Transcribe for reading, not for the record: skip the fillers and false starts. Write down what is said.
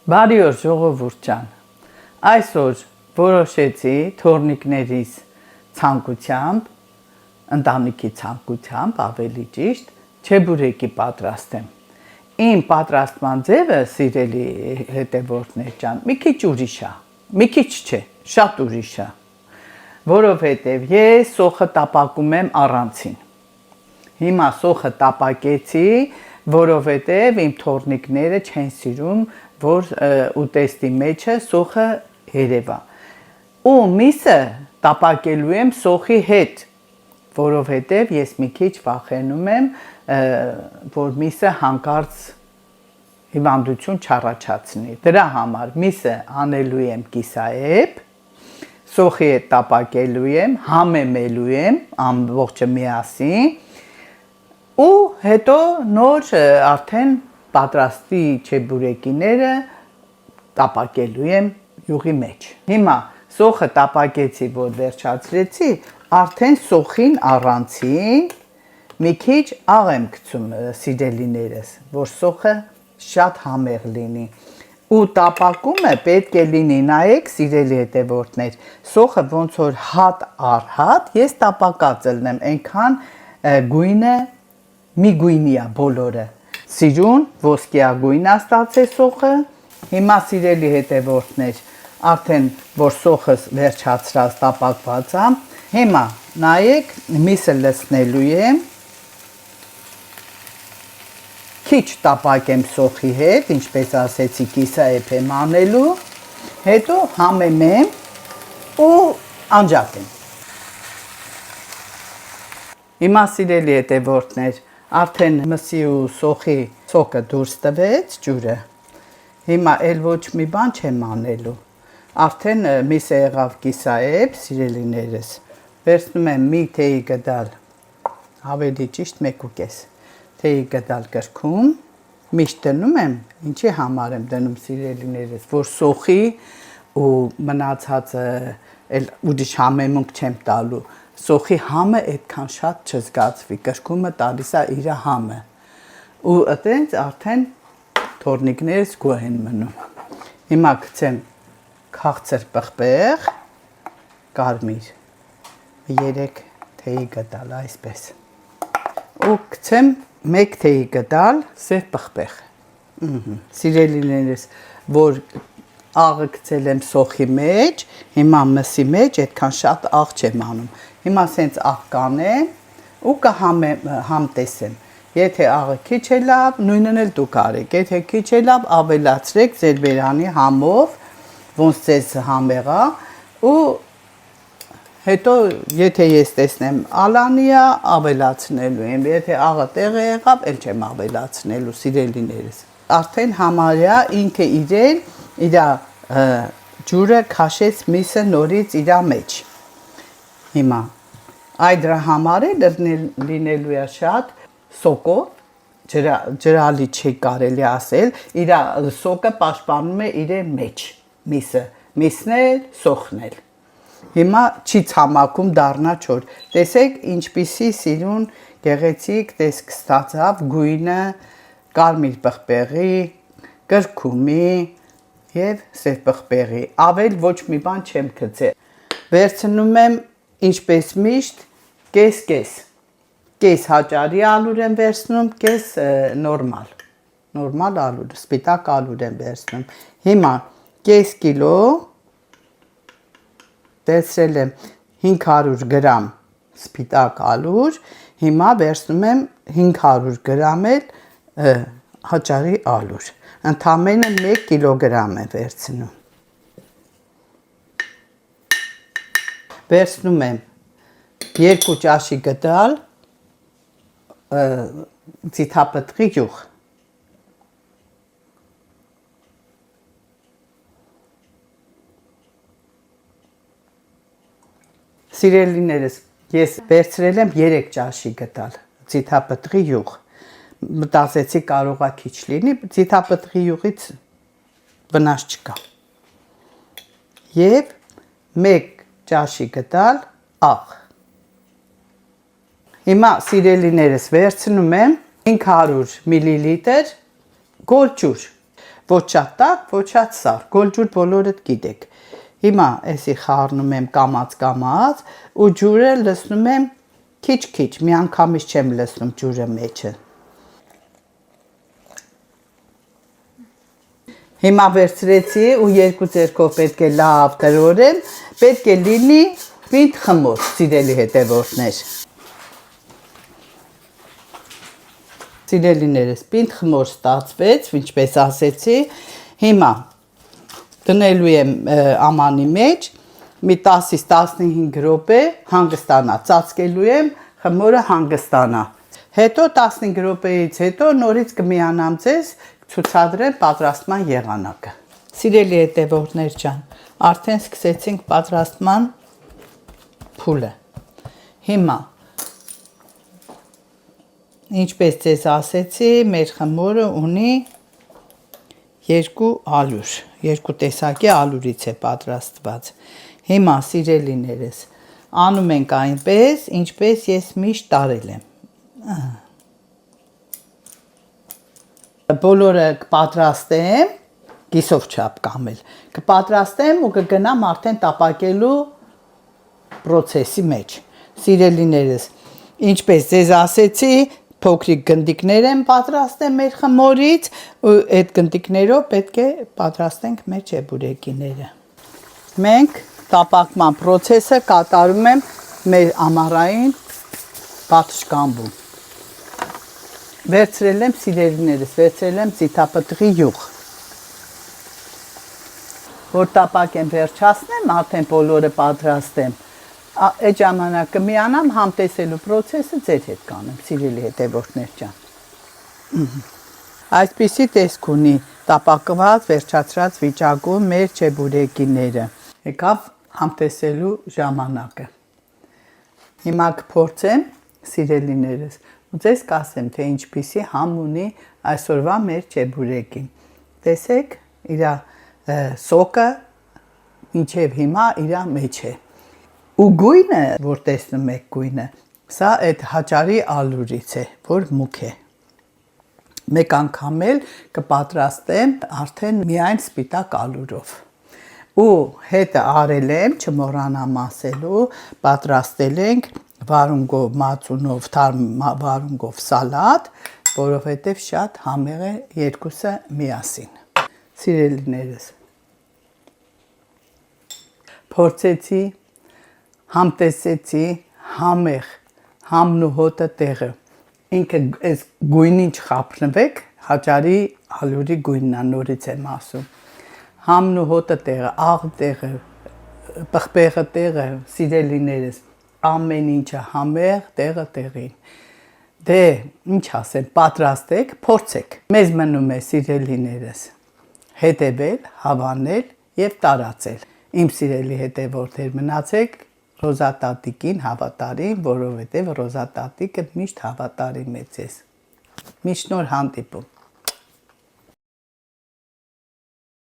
Բարի օր ժողովուրդ ջան։ Այսօր որոշեցի թորնիկներիս ցանկությամբ, ընտանիքի ցանկությամբ, ավելի ճիշտ, չեբուրեկի պատրաստեմ։ Իմ պատրաստման ձևը, սիրելի հետևորդներ ջան, մի քիչ ուրիշ է, մի քիչ չէ, շատ ուրիշ է, որովհետև ես սոխը տապակում եմ առանցին։ Հիմա սոխը տապակեցի, որովհետև իմ թորնիկները չեն սիրում, որ ուտեստի մեջը սոխը երևա։ Ու միսը տապակելու եմ սոխի հետ, որովհետև ես մի քիչ վախենում եմ, որ միսը հանկարծ հիվանդություն չառաջացնի։ Դրա համար միսը անելու եմ կիսաեպ, սոխի հետ տապակելու եմ, համեմելու եմ ամբողջը միասին, ու հետո նոր արդեն պատրաստի չեբուրեկիները տապակելու եմ յուղի մեջ։ Հիմա սոխը տապակեցի, որ վերջացրեցի, արդեն սոխին առանցին մի քիչ աղ եմ գցում, սիրելիներս, որ սոխը շատ համեղ լինի։ Ու տապակումը պետք է լինի, նայեք սիրելի հետևորդներ, սոխը ոնց որ հատ առ հատ ես տապակած ելնեմ, այնքան գույնը մի գույնի է բոլորը։ Սիրուն, ոսկեագույն է ստացել սոխը։ Հիմա սիրելի հետևորդներ, արդեն որ սոխը վերջացրած տապակված է, հիմա նայեք միսը լցնելու եմ, քիչ տապակեմ սոխի հետ, ինչպես ասեցի, կիսաեպ եմ անելու, հետո համեմեմ ու անջատեմ։ Հիմա սիրելի հետևորդներ, արդեն մսի ու սոխի սոկը դուրս տվեց ջուրը, հիմա էլ ոչ մի բան չեմ անելու, արդեն միսը եղավ կիսաեպ, սիրելիներս, վերցնում եմ մի թեյի գդալ, ավելի ճիշտ 1.5 թեյի գդալ գրքում, միշտ դնում եմ, ինչի համար եմ դնում սիրելիներս, որ սոխի ու մնացածը ուրիշ համեմունք չեմ տալու, սոխի համը այդքան շատ չզգացվի, գրկումը տալիս է իր համը, ու այտենց արդեն թորնիկներս գոհ են մնում։ Հիմա գցեմ քաղցր պղպեղ, կարմիր, 3 թեյի գդալ, այսպես, ու գցեմ 1 թեյի գդալ սև պղպեղ։ Սիրելիներս, որ աղը գցել եմ սոխի մեջ, հիմա մսի մեջ այդքան շատ աղ չեմ անում։ Հիմա սենց աղ կանեմ ու կհամտեսեմ։ Եթե աղը քիչ է լավ, նույնն էլ դուք արեք, եթե քիչ է լավ, ավելացրեք ձեր բերանի համով, ոնց ձեզ համեղ է, ու հետո եթե ես տեսնեմ ալանի է, ավելացնելու եմ, եթե աղը տեղը եղավ, էլ չեմ ավելացնելու, սիրելիներս։ Արդեն համարյա ինքը իրեն, իր ջուրը քաշեց միսը նորից իր մեջ։ Հիմա այդ դրա համար էլ լինելու է շատ սոկով, ջրալի չի կարելի ասել, իր սոկը պաշտպանում է իր մեջ, միսն էլ, սոխն էլ։ Հիմա չի ցամաքում դառնա չոր։ Տեսեք ինչպիսի սիրուն գեղեցիկ տեսք ստացավ գույնը կարմիր պղպեղի, կրկումի եւ սև պղպեղի։ Ավել ոչ մի բան չեմ գցել։ Վերցնում եմ ինչպես միշտ կես հաճարի ալուր եմ վերցնում, կես նորմալ ալուր, սպիտակ ալուր եմ վերցնում։ Հիմա կես կիլո տեսրել եմ 500 գրամ սպիտակ ալուր, հիմա վերցնում եմ 500 գրամ էլ հաճարի ալուր, ընդամենը 1 կիլոգրամ եմ վերցնում։ Վերցնում եմ 2 ճաշի գդալ ձիթապտղի յուղ։ Սիրելիներս, ես վերցրել եմ 3 ճաշի գդալ ձիթապտղի յուղ, մտածեցի կարող է քիչ լինի, ձիթապտղի յուղից վնաս չկա։ Եվ 1 ճաշի գդալ աղ։ Հիմա սիրելիներս վերցնում եմ 500 միլիլիտր գորգ ջուր, Ոչ շատ տաք, ոչ շատ սար, գոլջուր բոլորդ գիտեք։ Հիմա էսի խառնում եմ կամած ու ջուրը լցնում եմ քիչ, միանգամից չեմ լցնում ջուրը մեջը։ Հիմա վերցրեցի ու երկու ձեռքով պետք է լավ տրորեմ, պետք է լինի պինդ խմոր, սիրելի հետևորդներ։ Սիրելիներս, պինդ խմոր ստացվեց, ինչպես ասեցի, հիմա դնելու եմ ամանի մեջ, մի 10-ից 15 րոպե հանգստանա, ծածկելու եմ, խմորը հանգստանա։ Հետո 15 րոպեից հետո նորից կմիանամ ձեզ, ցուցադրեմ պատրաստման եղանակը։ Սիրելի հետևորդներ ջան, արդեն սկսեցինք պատրաստման փուլը։ Հիմա ինչպես ձեզ ասեցի, մեր խմորը ունի երկու ալյուր, երկու տեսակի ալյուրից է պատրաստված։ Հիմա սիրելիներս, անում ենք այնպես, ինչպես ես միշտ տարել եմ։ Բոլորը կպատրաստեմ, կիսով չափ կամել, կպատրաստեմ ու կգնամ արդեն տապակելու պրոցեսի մեջ։ Սիրելիներս, ինչպես ձեզ ասեցի, փոքրիկ գնդիկներ եմ պատրաստեմ մեր խմորից ու այդ գնդիկներով պետք է պատրաստենք մեր չեբուրեկիները։ Մենք տապակման պրոցեսը կատարում եմ մեր ամառային պատշգամբում։ Վերցրել եմ սիրելիներս, վերցրել եմ ձիթապտղի յուղ։ Որ տապակեմ վերջացնեմ, արդեն բոլորը պատրաստեմ։ Այդ ժամանակը միանամ համտեսելու պրոցեսը ձեր հետ կանեմ, սիրելի հետևորդներ ջան։ Այսպիսի տեսք ունի տապակված, վերջացրած վիճակում մեր չեբուրեկիները։ Եկավ համտեսելու ժամանակը։ Հիմա կփորձեմ, սիրելիներս, ու ձեզ կասեմ, թե ինչպիսի համ ունի այսօրվա մեր չեբուրեկին։ Տեսեք, իր սոկը մինչև հիմա իր մեջ է։ Ու գույնը, որ տեսնում եք գույնը, սա այդ հաճարի ալյուրից է, որ մուգ է։ Մեկ անգամ էլ կպատրաստեմ արդեն միայն սպիտակ ալյուրով։ Ու հետը արել եմ, չմոռանամ ասելու, պատրաստել ենք վարունգով, մածունով, թարմ վարունգով սալատ, որովհետև շատ համեղ է երկուսը միասին։ Սիրելիներս, փորձեցի, համտեսեցի, համեղ, համն ու հոտը տեղը։ Ինքը այս գույնին չխափնվեք, հաճարի ալյուրի գույնն է, նորից եմ ասում։ Համն ու հոտը տեղը, աղ տեղը, պղպեղը տեղը, սիրելիներս, ամեն ինչը համեղ տեղը տեղին։ Դե, ինչ ասեմ, պատրաստեք, փորձեք։ Մեզ մնում է սիրելիներս հետևել, հավանել եւ տարածել։ Իմ սիրելի հետևորդներ, մնացեք Ռոզա տատիկին հավատարիմ, որովհետև Ռոզա տատիկը միշտ հավատարիմ է ձեզ։ Միշտ նոր հանդիպում։